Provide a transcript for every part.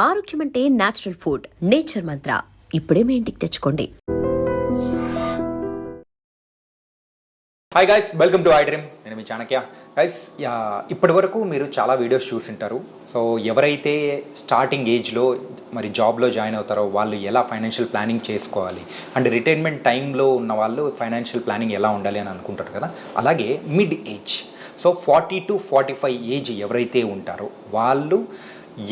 ఆరోగ్యం అంటే natural food. Nature మంత్ర ఇప్పుడే మీ ఇంటికి తెచ్చుకోండి. Hi guys, welcome to I dream. నేను మీ చాణక్య. గైస్, ఇప్పటి వరకు మీరు చాలా వీడియోస్ చూసింటారు. సో ఎవరైతే స్టార్టింగ్ ఏజ్లో మరి జాబ్లో జాయిన్ అవుతారో వాళ్ళు ఎలా ఫైనాన్షియల్ ప్లానింగ్ చేసుకోవాలి అండ్ రిటైర్మెంట్ టైంలో ఉన్న వాళ్ళు ఫైనాన్షియల్ ప్లానింగ్ ఎలా ఉండాలి అని అనుకుంటారు కదా. అలాగే mid age, so 40 to 45 age ఎవరైతే ఉంటారో వాళ్ళు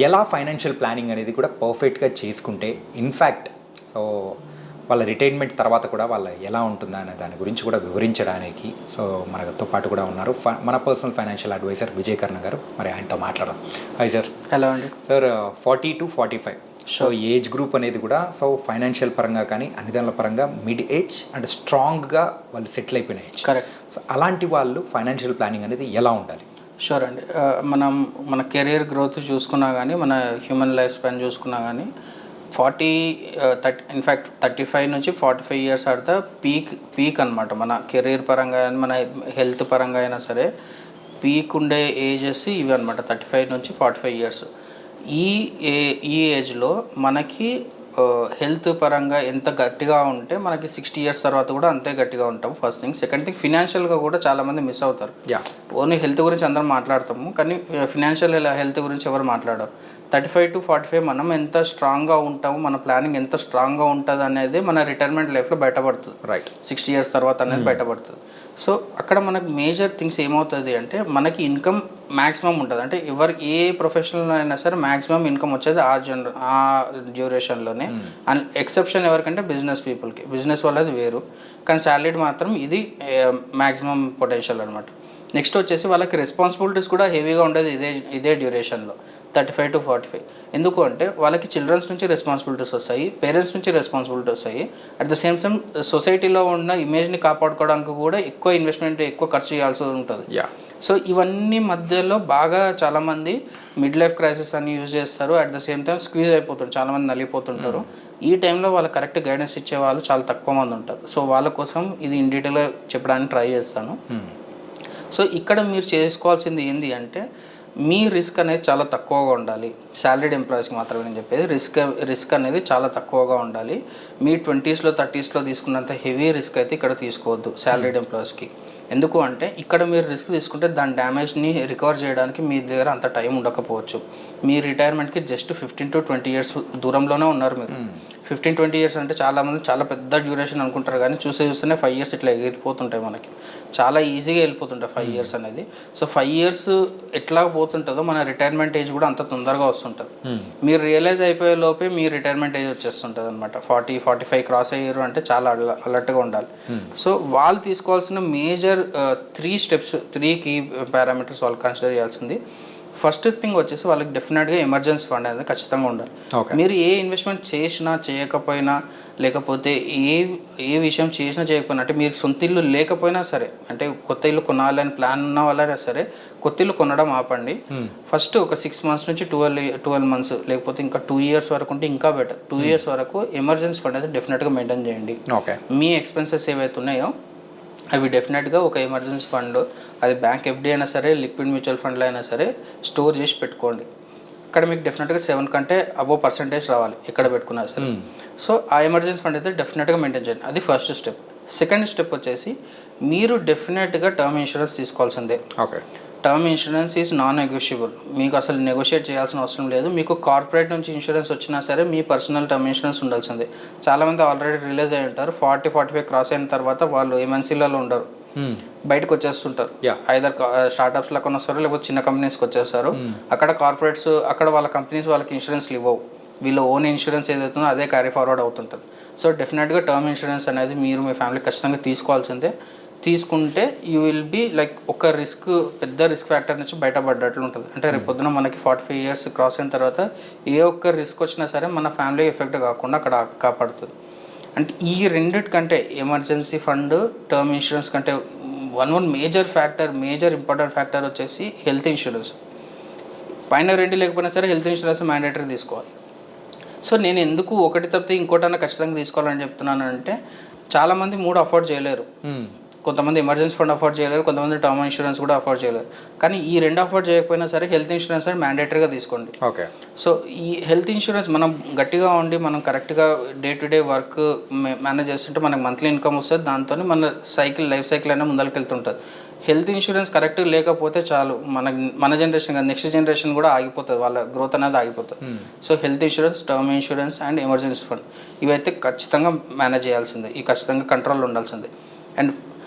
ఎలా ఫైనాన్షియల్ ప్లానింగ్ అనేది కూడా పర్ఫెక్ట్గా చేసుకుంటే ఇన్ఫ్యాక్ట్ సో వాళ్ళ రిటైర్మెంట్ తర్వాత కూడా వాళ్ళ ఎలా ఉంటుందా అనే దాని గురించి కూడా వివరించడానికి సో మనతో పాటు కూడా ఉన్నారు మన పర్సనల్ ఫైనాన్షియల్ అడ్వైజర్ విజయ్ కర్ణ గారు. మరి ఆయనతో మాట్లాడదాం. Hi sir. హలో అండి. Sir, 40 to 45 so age group అనేది కూడా సో ఫైనాన్షియల్ పరంగా కానీ అన్ని దానిల పరంగా మిడ్ ఏజ్ అండ్ స్ట్రాంగ్గా వాళ్ళు సెటిల్ అయిపోయిన ఏజ్. కరెక్ట్. సో అలాంటి వాళ్ళు ఫైనాన్షియల్ ప్లానింగ్ అనేది ఎలా ఉండాలి? షూర్ అండి. మన కెరియర్ గ్రోత్ చూసుకున్నా కానీ మన హ్యూమన్ లైఫ్ స్పాన్ చూసుకున్నా కానీ 35 నుంచి 45 ఇయర్స్ ఆర్ ద పీక్ అనమాట. మన కెరీర్ పరంగా మన హెల్త్ పరంగా అయినా సరే పీక్ ఉండే ఏజెస్ ఇవి అనమాట. 35 నుంచి 45 ఇయర్స్. ఈ ఏజ్లో మనకి హెల్త్ పరంగా ఎంత గట్టిగా ఉంటే మనకి 60 ఇయర్స్ తర్వాత కూడా అంతే గట్టిగా ఉంటాం. First thing. సెకండ్ థింగ్, ఫినాన్షియల్గా కూడా చాలామంది మిస్ అవుతారు. ఓన్లీ హెల్త్ గురించి అందరం మాట్లాడతాము కానీ ఫినాన్షియల్ హెల్త్ గురించి ఎవరు మాట్లాడరు. 35 to 45 మనం ఎంత స్ట్రాంగ్గా ఉంటాము, మన ప్లానింగ్ ఎంత స్ట్రాంగ్గా ఉంటుంది అనేది మన రిటైర్మెంట్ లైఫ్లో బయటపడుతుంది. రైట్. 60 ఇయర్స్ తర్వాత అనేది బయటపడుతుంది. సో అక్కడ మనకు మేజర్ థింగ్స్ ఏమవుతుంది అంటే మనకి ఇన్కమ్ మ్యాక్సిమం ఉంటుంది. అంటే ఏ ప్రొఫెషనల్ అయినా సరే మ్యాక్సిమం ఇన్కమ్ వచ్చేది ఆ డ్యూరేషన్లోనే. అండ్ ఎక్సెప్షన్ ఎవరికంటే బిజినెస్ పీపుల్కి. బిజినెస్ వాళ్ళది వేరు, కానీ శాలరీడ్ మాత్రం ఇది మ్యాక్సిమం పొటెన్షియల్ అనమాట. నెక్స్ట్ వచ్చేసి వాళ్ళకి రెస్పాన్సిబిలిటీస్ కూడా హెవీగా ఉండేది ఇదే డ్యూరేషన్లో 35 to 45. ఎందుకు అంటే వాళ్ళకి చిల్డ్రన్స్ నుంచి రెస్పాన్సిబిలిటీస్ వస్తాయి, పేరెంట్స్ నుంచి రెస్పాన్సిబిలిటీ వస్తాయి. అట్ ద సేమ్ టైం సొసైటీలో ఉన్న ఇమేజ్ని కాపాడుకోవడానికి కూడా ఎక్కువ ఇన్వెస్ట్మెంట్, ఎక్కువ ఖర్చు చేయాల్సి ఉంటుంది. సో ఇవన్నీ మధ్యలో బాగా చాలామంది మిడ్ లైఫ్ క్రైసిస్ అని యూజ్ చేస్తారు. At the same time squeeze అయిపోతుంటారు, చాలామంది నలిగిపోతుంటారు. ఈ టైంలో వాళ్ళ కరెక్ట్ గైడెన్స్ ఇచ్చే వాళ్ళు చాలా తక్కువ మంది ఉంటారు. సో వాళ్ళ కోసం ఇది ఇన్ డీటెయిల్గా చెప్పడానికి ట్రై చేస్తాను. సో ఇక్కడ మీరు చేసుకోవాల్సింది ఏంటి అంటే మీ రిస్క్ అనేది చాలా తక్కువగా ఉండాలి. శాలరీడ్ ఎంప్లాయీస్కి మాత్రమే నేను చెప్పేది. రిస్క్ అనేది చాలా తక్కువగా ఉండాలి. మీ 20s, 30s తీసుకున్నంత హెవీ రిస్క్ అయితే ఇక్కడ తీసుకోవద్దు శాలరీడ్ ఎంప్లాయీస్కి. ఎందుకు అంటే ఇక్కడ మీరు రిస్క్ తీసుకుంటే దాని డ్యామేజ్ని రికవర్ చేయడానికి మీ దగ్గర అంత టైం ఉండకపోవచ్చు. మీ రిటైర్మెంట్కి జస్ట్ 15 to 20 ఇయర్స్ దూరంలోనే ఉన్నారు మీరు. 15-20 ఇయర్స్ అంటే చాలామంది చాలా పెద్ద డ్యూరేషన్ అనుకుంటారు కానీ చూస్తేనే 5 ఇయర్స్ ఇట్లా ఎగిరిపోతుంటాయి. మనకి చాలా ఈజీగా వెళ్ళిపోతుంటాయి 5 ఇయర్స్ అనేది. సో 5 ఇయర్స్ ఎట్లా పోతుంటుందో మన రిటైర్మెంట్ ఏజ్ కూడా అంత తొందరగా వస్తుంటుంది. మీరు రియలైజ్ అయిపోయే లోపే మీ రిటైర్మెంట్ ఏజ్ వచ్చేస్తుంటుంది అనమాట. 40-45 క్రాస్ అయ్యారు అంటే చాలా అలర్ట్గా ఉండాలి. సో వాళ్ళు తీసుకోవాల్సిన మేజర్ 3 కీ పారామీటర్స్ వాళ్ళు కన్సిడర్ చేయాల్సింది. ఫస్ట్ థింగ్ వచ్చేసి వాళ్ళకి డెఫినెట్గా ఎమర్జెన్సీ ఫండ్ అనేది ఖచ్చితంగా ఉండాలి. మీరు ఏ ఇన్వెస్ట్మెంట్ చేసినా చేయకపోయినా, లేకపోతే ఏ విషయం చేసినా చేయకపోయినా, అంటే మీరు సొంత ఇల్లు లేకపోయినా సరే, అంటే కొత్త ఇల్లు కొనాలని ప్లాన్ ఉన్న వాళ్ళైనా సరే కొత్త ఇల్లు కొనడం ఆపండి. ఫస్ట్ ఒక 6 months నుంచి 12 months లేకపోతే ఇంకా 2 years వరకు ఉంటే ఇంకా బెటర్. 2 years వరకు ఎమర్జెన్సీ ఫండ్ అయితే డెఫినెట్గా మెయింటైన్ చేయండి. మీ ఎక్స్పెన్సెస్ ఏవైతే ఉన్నాయో అవి డెఫినెట్గా ఒక ఎమర్జెన్సీ ఫండ్, అది బ్యాంక్ ఎఫ్డీ అయినా సరే, లిక్విడ్ మ్యూచువల్ ఫండ్లో అయినా సరే స్టోర్ చేసి పెట్టుకోండి. ఇక్కడ మీకు డెఫినెట్గా 7 కంటే అబోవ్ పర్సెంటేజ్ రావాలి ఎక్కడ పెట్టుకున్నా సరే. సో ఆ ఎమర్జెన్సీ ఫండ్ అయితే డెఫినెట్గా మెయింటైన్ చేయండి. అది ఫస్ట్ స్టెప్. సెకండ్ స్టెప్ వచ్చేసి మీరు డెఫినెట్గా టర్మ్ ఇన్సూరెన్స్ తీసుకోవాల్సిందే. Term insurance is non negotiable. మీకు అసలు నెగోషియేట్ చేయాల్సిన అవసరం లేదు. మీకు కార్పొరేట్ నుంచి ఇన్సూరెన్స్ వచ్చినా సరే మీ పర్సనల్ టర్మ్ ఇన్సూరెన్స్ ఉండాల్సిందే. చాలామంది ఆల్రెడీ రిలీజ్ అయి ఉంటారు. 40-45 క్రాస్ అయిన తర్వాత వాళ్ళు ఎంఎన్సీలలో ఉండరు, బయటకు వచ్చేస్తుంటారు. ఐదర్ స్టార్టప్స్లో కొనొస్తారు లేకపోతే చిన్న కంపెనీస్కి వచ్చేస్తారు. అక్కడ కార్పొరేట్స్, అక్కడ వాళ్ళ కంపెనీస్ వాళ్ళకి ఇన్సూరెన్స్లు ఇవ్వవు. వీళ్ళ ఓన్ ఇన్సూరెన్స్ ఏదైతుందో అదే క్యారీ ఫార్వర్డ్ అవుతుంటుంది. సో డెఫినెట్గా టర్మ్ ఇన్సూరెన్స్ అనేది మీరు మీ ఫ్యామిలీ ఖచ్చితంగా తీసుకోవాల్సిందే. తీసుకుంటే యూ విల్ బీ లైక్ ఒక పెద్ద రిస్క్ ఫ్యాక్టర్ నుంచి బయటపడ్డట్లు ఉంటుంది. అంటే రేపు పొద్దున మనకి 45 ఇయర్స్ క్రాస్ అయిన తర్వాత ఏ ఒక్క రిస్క్ వచ్చినా సరే మన ఫ్యామిలీ ఎఫెక్ట్ కాకుండా అక్కడ కాపాడుతుంది. అంటే ఈ రెండిటికంటే ఎమర్జెన్సీ ఫండ్, టర్మ్ ఇన్సూరెన్స్ కంటే వన్ మేజర్ ఇంపార్టెంట్ ఫ్యాక్టర్ వచ్చేసి హెల్త్ ఇన్సూరెన్స్. పైన 2 లేకపోయినా సరే హెల్త్ ఇన్సూరెన్స్ మ్యాండేటరీ తీసుకోవాలి. సో నేను ఎందుకు ఒకటి తప్పితే ఇంకోటన్నా ఖచ్చితంగా తీసుకోవాలని చెప్తున్నాను అంటే చాలామంది 3 అఫోర్డ్ చేయలేరు. కొంతమంది ఎమర్జెన్సీ ఫండ్ అఫోర్డ్ చేయలేరు, కొంతమంది టర్మ్ ఇన్సూరెన్స్ కూడా అఫోర్డ్ చేయలేరు. కానీ ఈ రెండు అఫోర్డ్ చేయకపోయినా సరే హెల్త్ ఇన్సూరెన్స్ అనేది మ్యాండేటరీగా తీసుకోండి. ఓకే. సో ఈ హెల్త్ ఇన్సూరెన్స్ మనం గట్టిగా ఉండి మనం కరెక్ట్గా day to day work manage చేస్తుంటే మనకు మంత్లీ ఇన్కమ్ వస్తుంది. దాంతో మన లైఫ్ సైకిల్ అనేది ముందరికి వెళ్తుంటుంది. హెల్త్ ఇన్సూరెన్స్ కరెక్ట్ లేకపోతే చాలు మన జనరేషన్ కాదు, నెక్స్ట్ జనరేషన్ కూడా ఆగిపోతుంది, వాళ్ళ గ్రోత్ అనేది ఆగిపోతుంది. So health insurance, term insurance and emergency fund ఇవైతే ఖచ్చితంగా మేనేజ్ చేయాల్సిందే, ఈ ఖచ్చితంగా కంట్రోల్లో ఉండాల్సిందే. And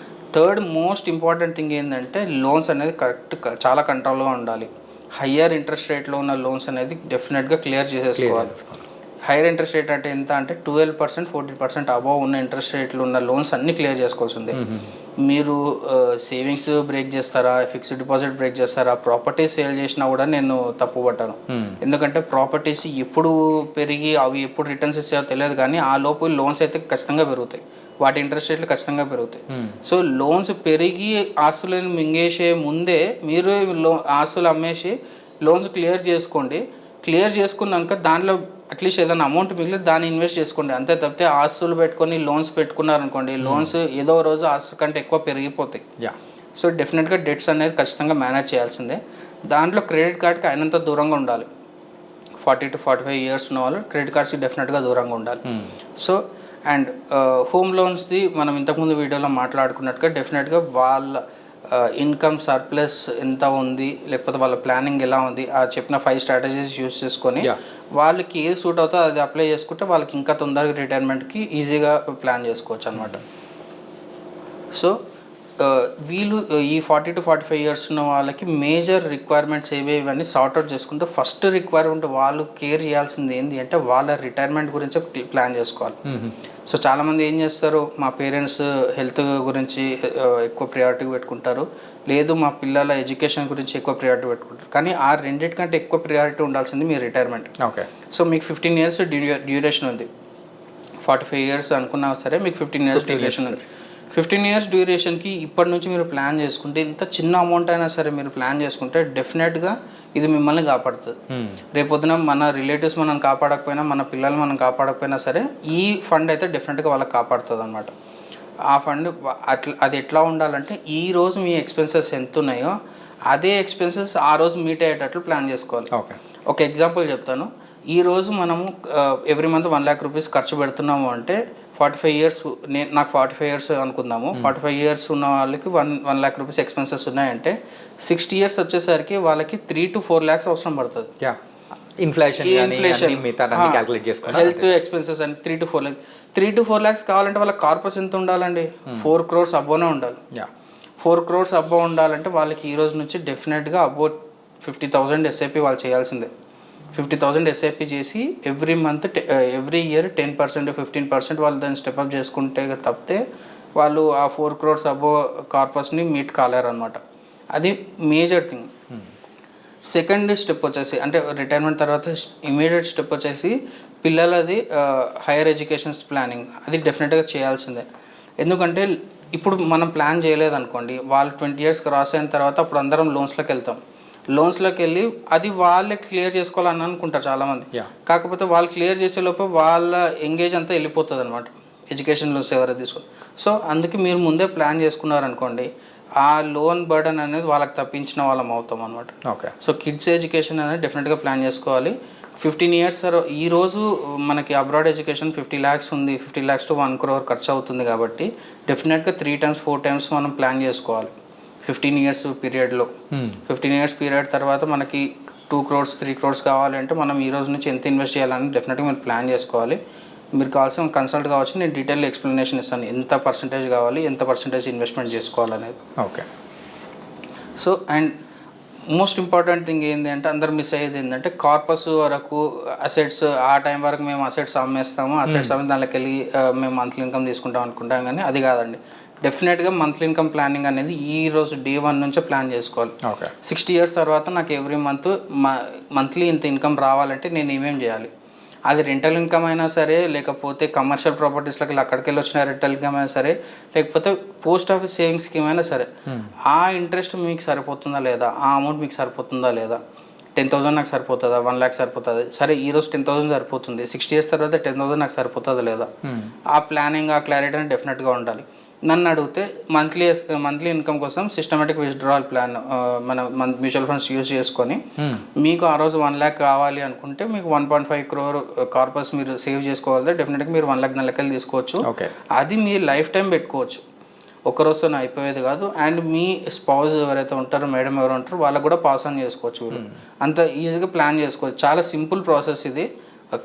third most important thing ఏంటంటే లోన్స్ అనేది చాలా కంట్రోల్గా ఉండాలి. హయ్యర్ ఇంట్రెస్ట్ రేట్లో ఉన్న లోన్స్ అనేది డెఫినెట్గా క్లియర్ చేసేసుకోవాలి. హైయర్ ఇంట్రెస్ట్ రేట్ అంటే ఎంత అంటే 12%, 14% అబవ్ ఉన్న ఇంట్రెస్ట్ రేట్లు ఉన్న లోన్స్ అన్నీ క్లియర్ చేసుకోవాల్సిందే. మీరు సేవింగ్స్ బ్రేక్ చేస్తారా, ఫిక్స్డ్ డిపాజిట్ బ్రేక్ చేస్తారా, ప్రాపర్టీస్ సేల్ చేసినా కూడా నేను తప్పు పట్టాను. ఎందుకంటే ప్రాపర్టీస్ ఎప్పుడు పెరిగి అవి ఎప్పుడు రిటర్న్స్ ఇస్తాయో తెలియదు, కానీ ఆ లోపు లోన్స్ అయితే ఖచ్చితంగా పెరుగుతాయి, వాటి ఇంట్రెస్ట్ రేట్లు ఖచ్చితంగా పెరుగుతాయి. సో లోన్స్ పెరిగి ఆస్తులను మింగేసే ముందే మీరు ఆస్తులు అమ్మేసి లోన్స్ క్లియర్ చేసుకోండి. క్లియర్ చేసుకున్నాక దాంట్లో అట్లీస్ట్ ఏదైనా అమౌంట్ మిగిలి దాన్ని ఇన్వెస్ట్ చేసుకోండి. అంతే తప్పితే ఆస్తులు పెట్టుకొని లోన్స్ పెట్టుకున్నారనుకోండి, లోన్స్ ఏదో రోజు ఆస్తుల కంటే ఎక్కువ పెరిగిపోతాయి. సో డెఫినెట్గా డెట్స్ అనేది ఖచ్చితంగా మేనేజ్ చేయాల్సిందే. దాంట్లో క్రెడిట్ కార్డ్కి అయినంత దూరంగా ఉండాలి. 40 to 45 ఇయర్స్ ఉన్న వాళ్ళు క్రెడిట్ కార్డ్స్కి డెఫినెట్గా దూరంగా ఉండాలి. సో అండ్ హోమ్ లోన్స్ది మనం ఇంతకుముందు వీడియోలో మాట్లాడుకున్నట్టుగా డెఫినెట్గా వాళ్ళ ఇన్కమ్ సర్ప్లస్ ఎంత ఉంది, లేకపోతే వాళ్ళ ప్లానింగ్ ఎలా ఉంది, ఆ చెప్పిన 5 స్ట్రాటజీస్ యూస్ చేసుకొని వాళ్ళకి ఏది సూట్ అవుతుందో అది అప్లై చేసుకుంటే వాళ్ళకి ఇంకా తొందరగా రిటైర్మెంట్కి ఈజీగా ప్లాన్ చేసుకోవచ్చు అనమాట. సో వీళ్ళు ఈ 40 to 45 ఇయర్స్ ఉన్న వాళ్ళకి మేజర్ రిక్వైర్మెంట్స్ ఇవన్నీ సార్ట్అవుట్ చేసుకుంటూ ఫస్ట్ రిక్వైర్మెంట్ వాళ్ళు కేర్ చేయాల్సింది ఏంటి అంటే వాళ్ళ రిటైర్మెంట్ గురించి ప్లాన్ చేసుకోవాలి. సో చాలామంది ఏం చేస్తారు, మా పేరెంట్స్ హెల్త్ గురించి ఎక్కువ ప్రయారిటీ పెట్టుకుంటారు, లేదు మా పిల్లల ఎడ్యుకేషన్ గురించి ఎక్కువ ప్రయారిటీ పెట్టుకుంటారు. కానీ ఆ రెండింటికంటే ఎక్కువ ప్రయారిటీ ఉండాల్సింది మీ రిటైర్మెంట్. ఓకే. సో మీకు 15 ఇయర్స్ డ్యూరేషన్ ఉంది, 45 ఇయర్స్ అనుకున్నా సరే మీకు 15 ఇయర్స్ డ్యూరేషన్ ఉంది. 15 ఇయర్స్ డ్యూరేషన్కి ఇప్పటి నుంచి మీరు ప్లాన్ చేసుకుంటే, ఇంత చిన్న అమౌంట్ అయినా సరే మీరు ప్లాన్ చేసుకుంటే డెఫినెట్గా ఇది మిమ్మల్ని కాపాడుతుంది. రేపొద్దున మన రిలేటివ్స్ మనం కాపాడకపోయినా, మన పిల్లలు మనం కాపాడకపోయినా సరే ఈ ఫండ్ అయితే డెఫినెట్గా వాళ్ళకి కాపాడుతుంది అనమాట. ఆ ఫండ్ అది ఎట్లా ఉండాలంటే ఈ రోజు మీ ఎక్స్పెన్సెస్ ఎంత ఉన్నాయో అదే ఎక్స్పెన్సెస్ ఆ రోజు మీట్ అయ్యేటట్లు ప్లాన్ చేసుకోవాలి. ఒక ఎగ్జాంపుల్ చెప్తాను. ఈరోజు మనము ఎవ్రీ మంత్ 1 lakh రూపీస్ ఖర్చు పెడుతున్నాము అంటే 45 ఇయర్స్, నాకు 45 ఇయర్స్ అనుకుందాము, 45 ఇయర్స్ ఉన్న వాళ్ళకి 1 lakh రూపీస్ ఎక్స్పెన్సెస్ ఉన్నాయంటే 60 ఇయర్స్ వచ్చేసరికి వాళ్ళకి 3 to 4 lakhs అవసరం పడుతుంది. ఇన్ఫ్లేషన్, హెల్త్ ఎక్స్పెన్సెస్ అని 3 to 4 lakhs కావాలంటే వాళ్ళకి కార్పస్ ఎంత ఉండాలండి, 4 crores అబ్బోనే ఉండాలి. 4 crores అబ్బో ఉండాలంటే వాళ్ళకి ఈ రోజు నుంచి డెఫినెట్గా అబౌట్ 50,000 SIP వాళ్ళు చేయాల్సిందే. 50,000 SIP చేసి ఎవ్రీ మంత్ ఎవ్రీ ఇయర్ 10% 15% వాళ్ళు దాన్ని స్టెప్అప్ చేసుకుంటే తప్పితే వాళ్ళు ఆ 4 crores అబో కార్పస్ని మీట్ కాలేరు అనమాట. అది మేజర్ థింగ్. సెకండ్ స్టెప్ వచ్చేసి అంటే రిటైర్మెంట్ తర్వాత ఇమీడియట్ స్టెప్ వచ్చేసి పిల్లలది హైయర్ ఎడ్యుకేషన్స్ ప్లానింగ్. అది డెఫినెట్గా చేయాల్సిందే. ఎందుకంటే ఇప్పుడు మనం ప్లాన్ చేయలేదనుకోండి, వాళ్ళు 20 years క్రాస్ అయిన తర్వాత అప్పుడు అందరం లోన్స్లోకి వెళ్తాం. లోన్స్లోకి వెళ్ళి అది వాళ్ళే క్లియర్ చేసుకోవాలని అనుకుంటారు చాలామంది. కాకపోతే వాళ్ళు క్లియర్ చేసే లోపు వాళ్ళ ఎంగేజ్ అంతా వెళ్ళిపోతుంది అనమాట, ఎడ్యుకేషన్ లోన్స్ ఎవరైతే తీసుకోవాలి. సో అందుకే మీరు ముందే ప్లాన్ చేసుకున్నారనుకోండి, ఆ లోన్ బర్డన్ అనేది వాళ్ళకి తప్పించిన వాళ్ళం అవుతాం అనమాట. సో కిడ్స్ ఎడ్యుకేషన్ అనేది డెఫినెట్గా ప్లాన్ చేసుకోవాలి. 15 years ఈరోజు మనకి అబ్రాడ్ ఎడ్యుకేషన్ 50 lakhs ఉంది, 50 lakhs to 1 crore ఖర్చు అవుతుంది కాబట్టి డెఫినెట్గా 3 times 4 times మనం ప్లాన్ చేసుకోవాలి 15 years పీరియడ్లో. 15 years పీరియడ్ తర్వాత మనకి 2 crores 3 crores కావాలంటే మనం ఈ రోజు నుంచి ఎంత ఇన్వెస్ట్ చేయాలని డెఫినెట్గా మీరు ప్లాన్ చేసుకోవాలి. మీరు కావాల్సిన కన్సల్ట్ కావచ్చు, నేను డీటెయిల్ ఎక్స్ప్లెనేషన్ ఇస్తాను ఎంత పర్సంటేజ్ కావాలి, ఎంత పర్సంటేజ్ ఇన్వెస్ట్మెంట్ చేసుకోవాలనేది. Okay. So and most important thing ఏంటి అంటే అందరు మిస్ అయ్యేది ఏంటంటే కార్పస్ వరకు అసెట్స్, ఆ టైం వరకు మేము అసెట్స్ అమ్మేస్తాము, అసెట్స్ అమ్మి దానిలోకి వెళ్ళి మేము మంత్లీ ఇన్కమ్ తీసుకుంటాం అనుకుంటాం, కానీ అది కాదండి. డెఫినెట్గా మంత్లీ ఇన్కమ్ ప్లానింగ్ అనేది ఈ రోజు day 1 నుంచే ప్లాన్ చేసుకోవాలి. 60 years తర్వాత నాకు ఎవ్రీ మంత్లీ ఇంత ఇన్కమ్ రావాలంటే నేను ఏమేమి చేయాలి, అది రెంటల్ ఇన్కమ్ అయినా సరే, లేకపోతే కమర్షియల్ ప్రాపర్టీస్లోకి అక్కడికి వెళ్ళి వచ్చిన రెంటల్ ఇన్కమ్ అయినా సరే, లేకపోతే పోస్ట్ ఆఫీస్ సేవింగ్ స్కీమ్ అయినా సరే, ఆ ఇంట్రెస్ట్ మీకు సరిపోతుందా లేదా, ఆ అమౌంట్ మీకు సరిపోతుందా లేదా, 10,000 నాకు సరిపోతుందా, 1 lakh సరిపోతుంది, సరే ఈరోజు 10,000 సరిపోతుంది, 60 years తర్వాత 10,000 నాకు సరిపోతుందా లేదా, ఆ ప్లానింగ్ ఆ క్లారిటీ అనేది డెఫినెట్గా ఉండాలి. నన్ను అడిగితే మంత్లీ ఇన్కమ్ కోసం సిస్టమేటిక్ విత్డ్రావల్ ప్లాన్ మన మ్యూచువల్ ఫండ్స్ యూజ్ చేసుకొని మీకు ఆ రోజు 1 lakh కావాలి అనుకుంటే మీకు 1.5 crore కార్పస్ మీరు సేవ్ చేసుకోవాలి. డెఫినెట్గా మీరు 1 lakh నెలకెళ్ళి తీసుకోవచ్చు. అది మీరు లైఫ్ టైం పెట్టుకోవచ్చు, ఒక రోజుతో అయిపోయేది కాదు. అండ్ మీ స్పౌజ్ ఎవరైతే ఉంటారో, మేడం ఎవరు ఉంటారో వాళ్ళకు కూడా పాస్ ఆన్ చేసుకోవచ్చు. వీళ్ళు అంత ఈజీగా ప్లాన్ చేసుకోవచ్చు. చాలా సింపుల్ ప్రాసెస్ ఇది,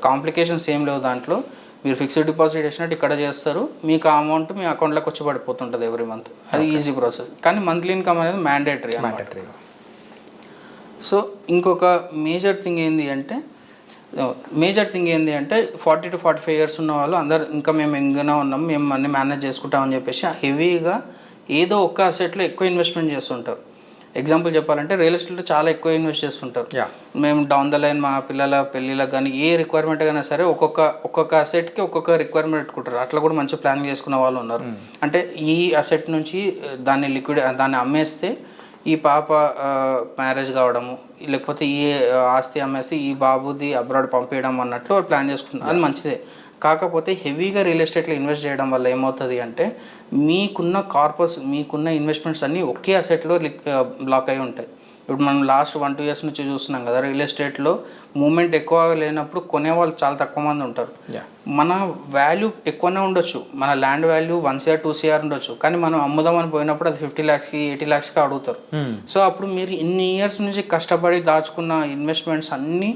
కాంప్లికేషన్స్ ఏం లేవు దాంట్లో. మీరు ఫిక్స్డ్ డిపాజిట్ చేసినట్టు ఇక్కడ చేస్తారు, మీకు ఆ అమౌంట్ మీ అకౌంట్లోకి వచ్చి పడిపోతుంటుంది ఎవ్రీ మంత్. అది ఈజీ ప్రాసెస్. కానీ మంత్లీ ఇన్కమ్ అనేది మ్యాండేటరీ. సో ఇంకొక మేజర్ థింగ్ ఏంటి అంటే 40 to 45 years ఉన్న వాళ్ళు అందరు ఇంకా మేము ఎంగనే ఉన్నాం, మేము అన్ని మేనేజ్ చేసుకుంటామని చెప్పేసి హెవీగా ఏదో ఒక్క అసెట్లో ఎక్కువ ఇన్వెస్ట్మెంట్ చేస్తుంటారు. ఎగ్జాంపుల్ చెప్పాలంటే రియల్ ఎస్టేట్లో చాలా ఎక్కువ ఇన్వెస్ట్ చేస్తుంటారు. మేము డౌన్ ద లైన్ మా పిల్లల పెళ్ళిళ్ళకి కానీ ఏ రిక్వైర్మెంట్ అయినా సరే ఒక్కొక్క అసెట్కి ఒక్కొక్క రిక్వైర్మెంట్ పెట్టుకుంటారు. అట్లా కూడా మంచి ప్లాన్ చేసుకున్న వాళ్ళు ఉన్నారు. అంటే ఈ అసెట్ నుంచి దాన్ని అమ్మేస్తే ఈ పాప మ్యారేజ్ కావడము, లేకపోతే ఈ ఆస్తి అమ్మేసి ఈ బాబుది అబ్రాడ్ పంపించడం అన్నట్లు వాళ్ళు ప్లాన్ చేసుకుంటున్నారు. అది మంచిదే. కాకపోతే హెవీగా రియల్ ఎస్టేట్లో ఇన్వెస్ట్ చేయడం వల్ల ఏమవుతుంది అంటే మీకున్న కార్పస్, మీకున్న ఇన్వెస్ట్మెంట్స్ అన్నీ ఒకే అసెట్లో బ్లాక్ అయి ఉంటాయి. ఇప్పుడు మనం లాస్ట్ 1-2 years నుంచి చూస్తున్నాం కదా, రియల్ ఎస్టేట్లో మూమెంట్ ఎక్కువ లేనప్పుడు కొనేవాళ్ళు చాలా తక్కువ మంది ఉంటారు. మన వాల్యూ ఎక్కువనే ఉండొచ్చు, మన ల్యాండ్ వాల్యూ 1 CR 2 CR ఉండొచ్చు, కానీ మనం అమ్ముదామని పోయినప్పుడు అది 50 lakhsకి 80 lakhsకి అడుగుతారు. సో అప్పుడు మీరు ఇన్ని ఇయర్స్ నుంచి కష్టపడి దాచుకున్న ఇన్వెస్ట్మెంట్స్ అన్నీ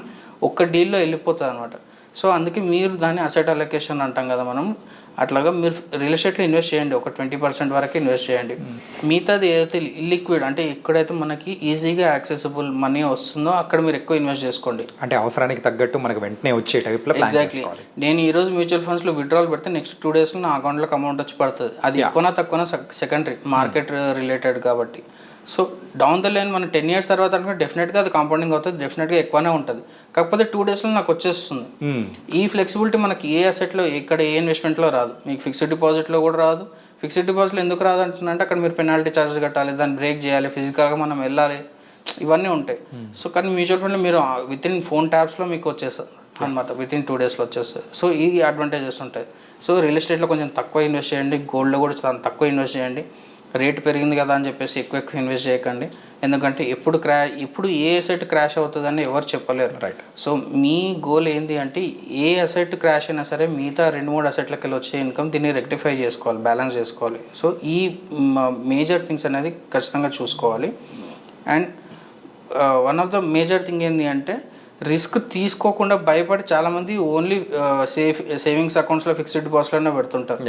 ఒక్క డీల్లో వెళ్ళిపోతాయి అనమాట. సో అందుకే మీరు దాన్ని అసెట్ అలొకేషన్ అంటాం కదా మనం, అట్లాగా మీరు రియల్ ఎస్టేట్లో ఇన్వెస్ట్ చేయండి, ఒక 20% వరకు ఇన్వెస్ట్ చేయండి. మిగతాది ఏదైతే ఇల్లిక్విడ్ అంటే ఎక్కడైతే మనకి ఈజీగా యాక్సెసిబుల్ మనీ వస్తుందో అక్కడ మీరు ఎక్కువ ఇన్వెస్ట్ చేసుకోండి. అంటే అవసరానికి తగ్గట్టు మనకు వెంటనే వచ్చే టైప్లో. ఎగ్జాక్ట్లీ. నేను ఈరోజు మ్యూచువల్ ఫండ్స్లో విత్డ్రాల్ పెడితే నెక్స్ట్ 2 daysలో నా అకౌంట్లోకి అమౌంట్ వచ్చి పడుతుంది. అది ఎక్కువనా తక్కువనా సెకండరీ, మార్కెట్ రిలేటెడ్ కాబట్టి. సో డౌన్ ద లైన్ మనం 10 years తర్వాత అంటే డెఫినెట్గా అది కాంపౌండింగ్ అవుతుంది, డెఫినెట్గా ఎక్కువనే ఉంటుంది. కాకపోతే 2 daysలో నాకు వచ్చేస్తుంది. ఈ ఫ్లెక్సిబిలిటీ మనకి ఏ అసెట్లో ఎక్కడ ఏ ఇన్వెస్ట్మెంట్లో రాదు, మీకు ఫిక్స్డ్ డిపాజిట్లో కూడా రాదు. ఫిక్స్డ్ డిపాజిట్లో ఎందుకు రాదు అంటున్నంటే అక్కడ మీరు పెనాల్టీ ఛార్జెస్ కట్టాలి, దాన్ని బ్రేక్ చేయాలి, ఫిజికల్గా మనం వెళ్ళాలి, ఇవన్నీ ఉంటాయి. సో కానీ మ్యూచువల్ ఫండ్లో మీరు వితిన్ ఫోన్ ట్యాప్స్లో మీకు వచ్చేస్తుంది అనమాట, వితిన్ 2 daysలో వచ్చేస్తుంది. సో ఈ అడ్వాంటేజెస్ ఉంటాయి. సో రియల్ ఎస్టేట్లో కొంచెం తక్కువ ఇన్వెస్ట్ చేయండి, గోల్డ్లో కూడా చాలా తక్కువ ఇన్వెస్ట్ చేయండి. రేట్ పెరిగింది కదా అని చెప్పేసి ఎక్కువ ఇన్వెస్ట్ చేయకండి, ఎందుకంటే ఇప్పుడు ఏ అసెట్ క్రాష్ అవుతుందని ఎవరు చెప్పలేరు. రైట్. సో మీ గోల్ ఏంటి అంటే ఏ అసెట్ క్రాష్ అయినా సరే మిగతా 2-3 అసెట్లకి వెళ్ళి వచ్చే ఇన్కమ్ దీన్ని రెక్టిఫై చేసుకోవాలి, బ్యాలెన్స్ చేసుకోవాలి. సో ఈ మేజర్ థింగ్స్ అనేది ఖచ్చితంగా చూసుకోవాలి. And one of the major thing ఏంటి అంటే రిస్క్ తీసుకోకుండా భయపడి చాలామంది ఓన్లీ సేవింగ్స్ అకౌంట్స్లో ఫిక్స్డ్ డిపాజిట్లోనే పెడుతుంటారు.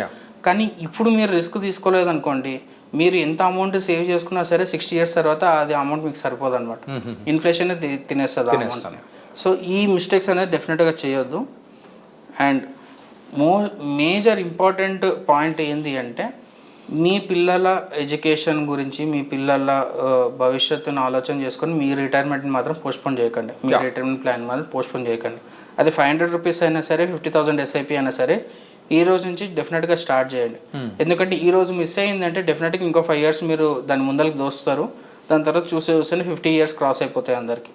కానీ ఇప్పుడు మీరు రిస్క్ తీసుకోలేదు అనుకోండి, మీరు ఎంత అమౌంట్ సేవ్ చేసుకున్నా సరే 60 years తర్వాత అది అమౌంట్ మీకు సరిపోదు అనమాట. ఇన్ఫ్లేషన్ తినేస్తుంది అమౌంట్. సో ఈ మిస్టేక్స్ అనేది డెఫినెట్గా చేయొద్దు. అండ్ మేజర్ ఇంపార్టెంట్ పాయింట్ ఏంటి అంటే మీ పిల్లల ఎడ్యుకేషన్ గురించి, మీ పిల్లల భవిష్యత్తును ఆలోచన చేసుకొని మీ రిటైర్మెంట్ని మాత్రం పోస్ట్పోన్ చేయకండి, మీ రిటైర్మెంట్ ప్లాన్ మాత్రం పోస్ట్పోన్ చేయకండి. అది 500 rupees అయినా సరే, 50,000 SIP అయినా సరే ఈ రోజు నుంచి డెఫినెట్గా స్టార్ట్ చేయండి. ఎందుకంటే ఈ రోజు మిస్ అయ్యిందంటే డెఫినెట్గా ఇంకో 5 years మీరు దాని ముందరికి దోస్తారు, దాని తర్వాత చూస్తేనే 50 years క్రాస్ అయిపోతాయి అందరికి.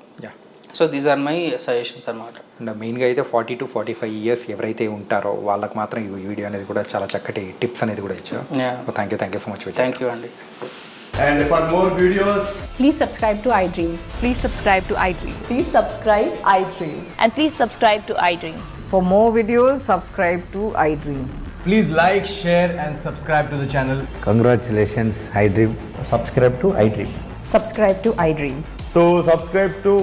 So these are my suggestions అనమాట. మెయిన్గా అయితే 40 to 45 years ఎవరైతే ఉంటారో వాళ్ళకి మాత్రం ఈ వీడియో అనేది కూడా చాలా చక్కటి టిప్స్ అనేది కూడా ఇచ్చారు. Thank you so much. Thank you అండి. And for more videos, please subscribe to iDream. Please subscribe to iDream. Please subscribe iDream. And please subscribe to iDream. For more videos, subscribe to iDream. please like, share and subscribe to the channel. Congratulations, iDream. Subscribe to iDream. Subscribe to iDream. So subscribe to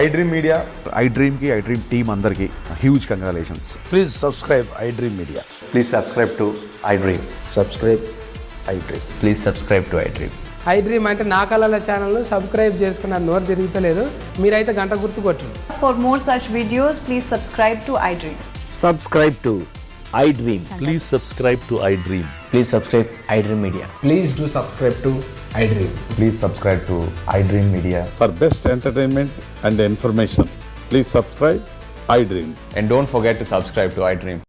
iDream Media. iDream ki iDream team andarki huge congratulations. Please subscribe iDream Media. Please subscribe to iDream. Subscribe iDream. Please subscribe to iDream. iDream అంటే నా కళల channel subscribe చేసుకున్న నోరు తిరుగుతలేదు, మీరైతే గంట గుర్తు కొట్టండి. For more such videos, please subscribe to iDream. Subscribe to iDream. Please subscribe to iDream. Please subscribe iDream Media. Please do subscribe to iDream. Please subscribe to iDream Media. For best entertainment and information, please subscribe iDream. And don't forget to subscribe to iDream.